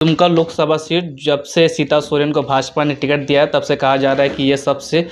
Dumka Lok Sabha seat जब से सीता सोरेन को भाजपा ने टिकट दिया है तब से कहा जा रहा है कि ये सबसे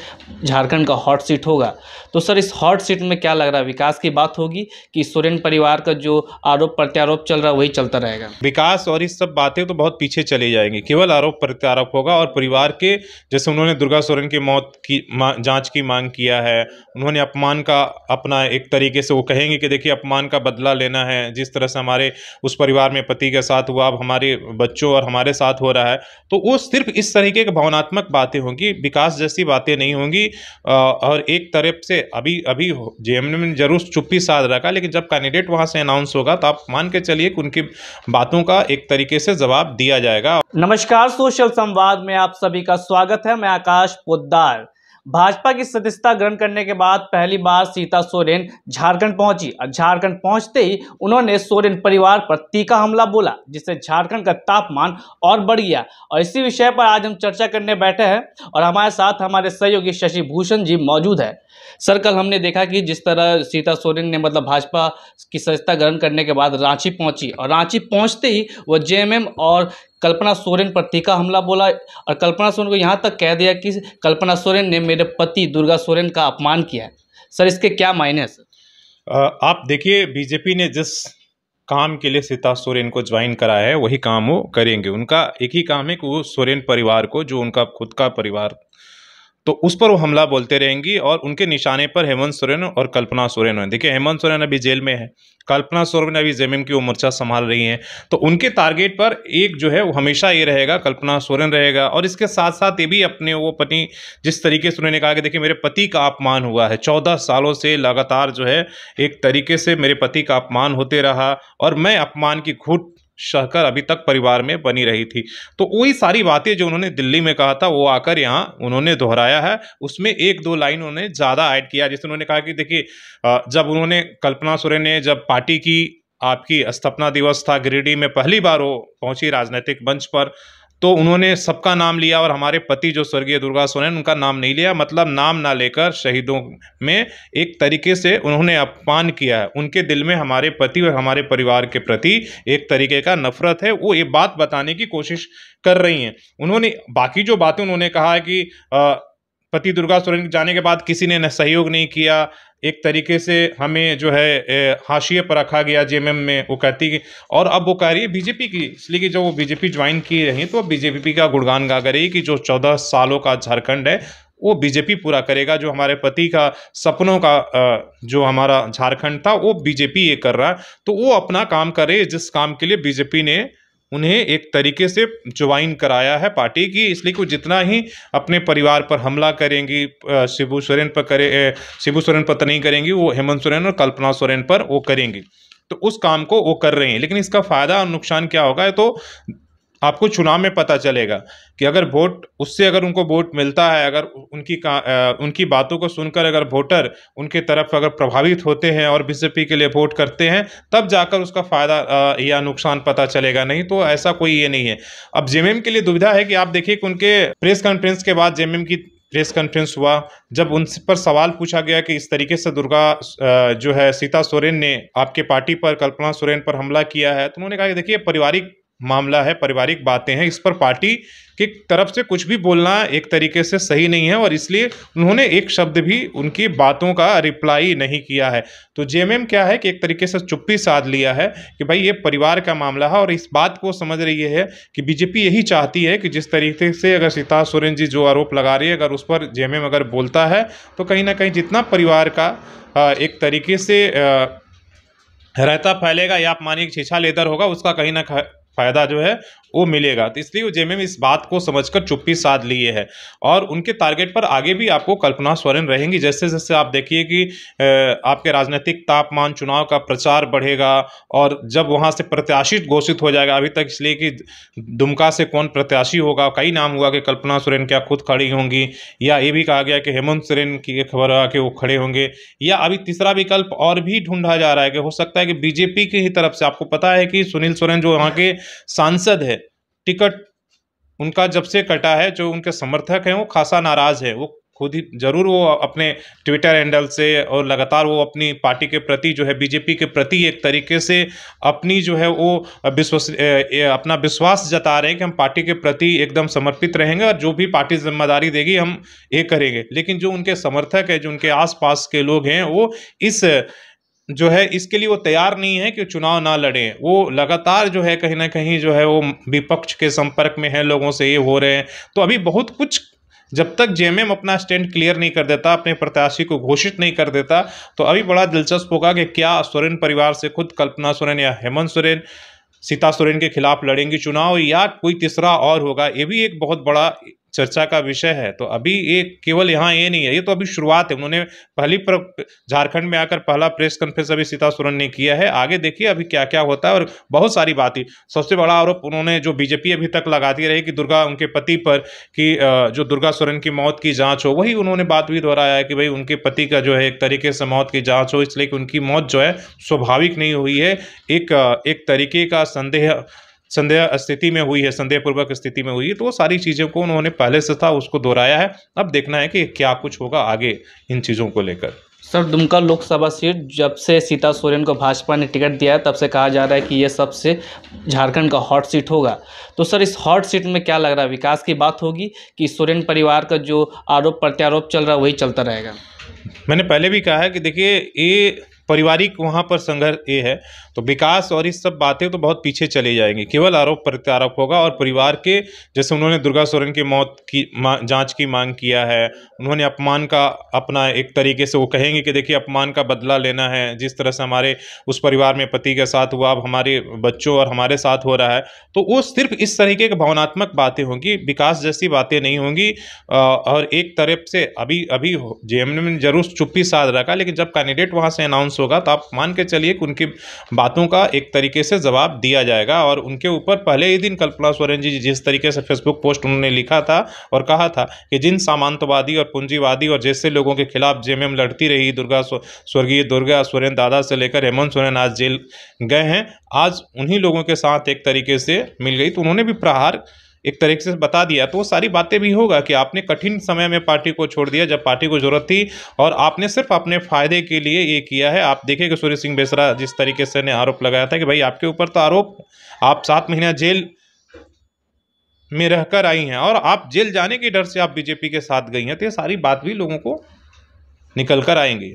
झारखंड का हॉट सीट होगा। तो सर, इस हॉट सीट में क्या लग रहा है, विकास की बात होगी कि सोरेन परिवार का जो आरोप प्रत्यारोप चल रहा है वही चलता रहेगा? विकास और इस सब बातें तो बहुत पीछे चली जाएंगी, केवल आरोप प्रत्यारोप होगा। और परिवार के, जैसे उन्होंने दुर्गा सोरेन की मौत की जांच की मांग किया है, उन्होंने अपमान का अपना एक तरीके से वो कहेंगे कि देखिए अपमान का बदला लेना है, जिस तरह से हमारे उस परिवार में पति के साथ हुआ, अब हमारे बच्चों और हमारे साथ हो रहा है। तो वो सिर्फ इस तरीके की भावनात्मक बातें होंगी, विकास जैसी बातें नहीं होंगी। और एक तरफ से अभी अभी जेएमएम ने जरूर चुप्पी साध रखा, लेकिन जब कैंडिडेट वहां से अनाउंस होगा तो आप मान के चलिए कि उनकी बातों का एक तरीके से जवाब दिया जाएगा। नमस्कार, सोशल संवाद में आप सभी का स्वागत है। मैं आकाश पोद्दार। भाजपा की सदस्यता ग्रहण करने के बाद पहली बार सीता सोरेन झारखंड पहुंची और झारखंड पहुंचते ही उन्होंने सोरेन परिवार पर तीखा हमला बोला, जिससे झारखंड का तापमान और बढ़ गया। और इसी विषय पर आज हम चर्चा करने बैठे हैं और हमारे साथ हमारे सहयोगी शशि भूषण जी मौजूद है। सर, कल हमने देखा कि जिस तरह सीता सोरेन ने भाजपा की सदस्यता ग्रहण करने के बाद रांची पहुंची और रांची पहुंचते ही वो जेएमएम और कल्पना सोरेन पर तीखा हमला बोला और कल्पना सोरेन को यहाँ तक कह दिया कि कल्पना सोरेन ने मेरे पति दुर्गा सोरेन का अपमान किया है। सर, इसके क्या मायने हैं सर? आप देखिए, बीजेपी ने जिस काम के लिए सीता सोरेन को ज्वाइन कराया है वही काम वो करेंगे। उनका एक ही काम है कि वो सोरेन परिवार को, जो उनका खुद का परिवार, तो उस पर वो हमला बोलते रहेंगी। और उनके निशाने पर हेमंत सोरेन और कल्पना सोरेन है। देखिए, हेमंत सोरेन अभी जेल में है, कल्पना सोरेन अभी जेएमएम की वो मोर्चा संभाल रही हैं, तो उनके टारगेट पर एक जो है वो हमेशा ये रहेगा, कल्पना सोरेन रहेगा। और इसके साथ साथ ये भी अपने वो पति, जिस तरीके से उन्होंने कहा कि देखिए मेरे पति का अपमान हुआ है, 14 सालों से लगातार जो है एक तरीके से मेरे पति का अपमान होते रहा और मैं अपमान की घूंट सहकर अभी तक परिवार में बनी रही थी। तो वही सारी बातें जो उन्होंने दिल्ली में कहा था वो आकर यहाँ उन्होंने दोहराया है। उसमें एक दो लाइन उन्होंने ज़्यादा ऐड किया, जैसे उन्होंने कहा कि देखिए जब उन्होंने, कल्पना सोरेन ने जब पार्टी की आपकी स्थापना दिवस था गिरिडीह में, पहली बार वो पहुंची राजनीतिक मंच पर, तो उन्होंने सबका नाम लिया और हमारे पति जो स्वर्गीय दुर्गा सोरेन, उनका नाम नहीं लिया। मतलब नाम ना लेकर शहीदों में एक तरीके से उन्होंने अपमान किया है। उनके दिल में हमारे पति और हमारे परिवार के प्रति एक तरीके का नफरत है, वो ये बात बताने की कोशिश कर रही हैं। उन्होंने बाकी जो बातें उन्होंने कहा है कि पति दुर्गा सोरेन जाने के बाद किसी ने सहयोग नहीं किया, एक तरीके से हमें जो है हाशिए पर रखा गया जेएमएम में, वो कहती कि, और अब वो कह रही है बीजेपी की, इसलिए कि जो वो बीजेपी ज्वाइन की रही तो बीजेपी का गुणगान गा रही कि जो 14 सालों का झारखंड है वो बीजेपी पूरा करेगा, जो हमारे पति का सपनों का जो हमारा झारखंड था वो बीजेपी ये कर रहा है। तो वो अपना काम करे, जिस काम के लिए बीजेपी ने उन्हें एक तरीके से ज्वाइन कराया है पार्टी की, इसलिए कि जितना ही अपने परिवार पर हमला करेंगी, शिबू सोरेन पर शिबू सोरेन पर तो नहीं करेंगी, वो हेमंत सोरेन और कल्पना सोरेन पर वो करेंगी। तो उस काम को वो कर रहे हैं, लेकिन इसका फायदा और नुकसान क्या होगा तो आपको चुनाव में पता चलेगा कि अगर वोट, उससे अगर उनको वोट मिलता है, अगर उनकी बातों को सुनकर अगर वोटर उनके तरफ अगर प्रभावित होते हैं और बीजेपी के लिए वोट करते हैं, तब जाकर उसका फायदा या नुकसान पता चलेगा, नहीं तो ऐसा कोई ये नहीं है। अब जेएमएम के लिए दुविधा है कि आप देखिए कि उनके प्रेस कॉन्फ्रेंस के बाद, जेएमएम की प्रेस कॉन्फ्रेंस हुआ, जब उन पर सवाल पूछा गया कि इस तरीके से दुर्गा जो है सीता सोरेन ने आपके पार्टी पर, कल्पना सोरेन पर हमला किया है, तो उन्होंने कहा कि देखिए पारिवारिक मामला है, पारिवारिक बातें हैं, इस पर पार्टी की तरफ से कुछ भी बोलना एक तरीके से सही नहीं है, और इसलिए उन्होंने एक शब्द भी उनकी बातों का रिप्लाई नहीं किया है। तो जेएमएम क्या है कि एक तरीके से चुप्पी साध लिया है कि भाई ये परिवार का मामला है, और इस बात को समझ रही है कि बीजेपी यही चाहती है कि जिस तरीके से अगर सीता सोरेन जी जो आरोप लगा रही है, अगर उस पर जेएमएम अगर बोलता है तो कहीं ना कहीं जितना परिवार का एक तरीके से रहता फैलेगा, या आप मानिए छीछा लेदर होगा, उसका कहीं ना फायदा जो है वो मिलेगा। तो इसलिए जेएमएम इस बात को समझकर चुप्पी साध लिए है, और उनके टारगेट पर आगे भी आपको कल्पना सोरेन रहेंगी। जैसे जैसे आप देखिए कि आपके राजनीतिक तापमान, चुनाव का प्रचार बढ़ेगा, और जब वहां से प्रत्याशी घोषित हो जाएगा, अभी तक इसलिए कि दुमका से कौन प्रत्याशी होगा, कई नाम हुआ कि कल्पना सोरेन क्या खुद खड़ी होंगी, या ये भी कहा गया कि हेमंत सोरेन की खबर आ कि वो खड़े होंगे, या अभी तीसरा विकल्प और भी ढूंढा जा रहा है कि हो सकता है कि बीजेपी की ही तरफ से, आपको पता है कि सुनील सोरेन जो वहाँ के सांसद है, टिकट उनका जब से कटा है, जो उनके समर्थक हैं वो खासा नाराज है, वो खुद ही जरूर वो अपने ट्विटर हैंडल से और लगातार वो अपनी पार्टी के प्रति जो है, बीजेपी के प्रति एक तरीके से अपनी जो है वो अपना विश्वास जता रहे हैं कि हम पार्टी के प्रति एकदम समर्पित रहेंगे और जो भी पार्टी जिम्मेदारी देगी हम ये करेंगे। लेकिन जो उनके समर्थक है, जो उनके आसपास के लोग हैं, वो इस जो है इसके लिए वो तैयार नहीं है कि चुनाव ना लड़ें। वो लगातार जो है कहीं ना कहीं जो है वो विपक्ष के संपर्क में है, लोगों से ये हो रहे हैं। तो अभी बहुत कुछ, जब तक जेएमएम अपना स्टैंड क्लियर नहीं कर देता, अपने प्रत्याशी को घोषित नहीं कर देता, तो अभी बड़ा दिलचस्प होगा कि क्या सोरेन परिवार से खुद कल्पना सोरेन या हेमंत सोरेन सीता सोरेन के खिलाफ लड़ेंगी चुनाव, या कोई तीसरा और होगा। ये भी एक बहुत बड़ा चर्चा का विषय है। तो अभी ये केवल यहाँ ये नहीं है, ये तो अभी शुरुआत है। उन्होंने झारखंड में आकर पहला प्रेस कॉन्फ्रेंस अभी सीता सोरेन ने किया है। आगे देखिए अभी क्या क्या होता है, और बहुत सारी बातें। सबसे बड़ा आरोप उन्होंने, जो बीजेपी अभी तक लगाती रही कि दुर्गा, उनके पति पर, कि जो दुर्गा सोरेन की मौत की जांच हो, वही उन्होंने बात भी दोहराया है कि भाई उनके पति का जो है एक तरीके से मौत की जांच हो, इसलिए कि उनकी मौत जो है स्वाभाविक नहीं हुई है, एक तरीके का संदेह स्थिति में हुई है, संदेहपूर्वक स्थिति में हुई है। तो वो सारी चीज़ों को उन्होंने पहले से था उसको दोहराया है। अब देखना है कि क्या कुछ होगा आगे इन चीज़ों को लेकर। सर, दुमका लोकसभा सीट जब से सीता सोरेन को भाजपा ने टिकट दिया है, तब से कहा जा रहा है कि ये सबसे झारखंड का हॉट सीट होगा। तो सर, इस हॉट सीट में क्या लग रहा है, विकास की बात होगी कि सोरेन परिवार का जो आरोप प्रत्यारोप चल रहा है वही चलता रहेगा? मैंने पहले भी कहा है कि देखिए, ये पारिवारिक वहाँ पर संघर्ष ये है, तो विकास और इस सब बातें तो बहुत पीछे चली जाएंगी। केवल आरोप प्रत्यारोप होगा, और परिवार के, जैसे उन्होंने दुर्गा सोरेन की मौत की जांच की मांग किया है, उन्होंने अपमान का अपना एक तरीके से वो कहेंगे कि देखिए अपमान का बदला लेना है, जिस तरह से हमारे उस परिवार में पति के साथ हुआ, अब हमारे बच्चों और हमारे साथ हो रहा है। तो वो सिर्फ इस तरीके की भावनात्मक बातें होंगी, विकास जैसी बातें नहीं होंगी। और एक तरफ से अभी जेएमएम ने जरूर चुप्पी साध रखा, लेकिन जब कैंडिडेट वहाँ से अनाउंस होगा तो आप मान के चलिए कि उनकी बातों का एक तरीके से जवाब दिया जाएगा। और उनके ऊपर पहले ही दिन कल्पना सोरेन जी जिस तरीके से फेसबुक पोस्ट उन्होंने लिखा था और कहा था कि जिन सामंतवादी और पूंजीवादी और जैसे लोगों के खिलाफ जेएमएम लड़ती रही, स्वर्गीय दुर्गा सोरेन दादा से लेकर हेमंत सोरेन आज जेल गए हैं, आज उन्हीं लोगों के साथ एक तरीके से मिल गई। तो उन्होंने भी प्रहार एक तरीके से बता दिया। तो वो सारी बातें भी होगा कि आपने कठिन समय में पार्टी को छोड़ दिया, जब पार्टी को जरूरत थी, और आपने सिर्फ अपने फायदे के लिए ये किया है। आप देखिए कि सूर्य सिंह बेसरा जिस तरीके से ने आरोप लगाया था कि भाई आपके ऊपर तो आरोप, आप 7 महीना जेल में रहकर आई हैं और आप जेल जाने के डर से आप बीजेपी के साथ गई हैं। तो ये सारी बात भी लोगों को निकल कर आएंगी।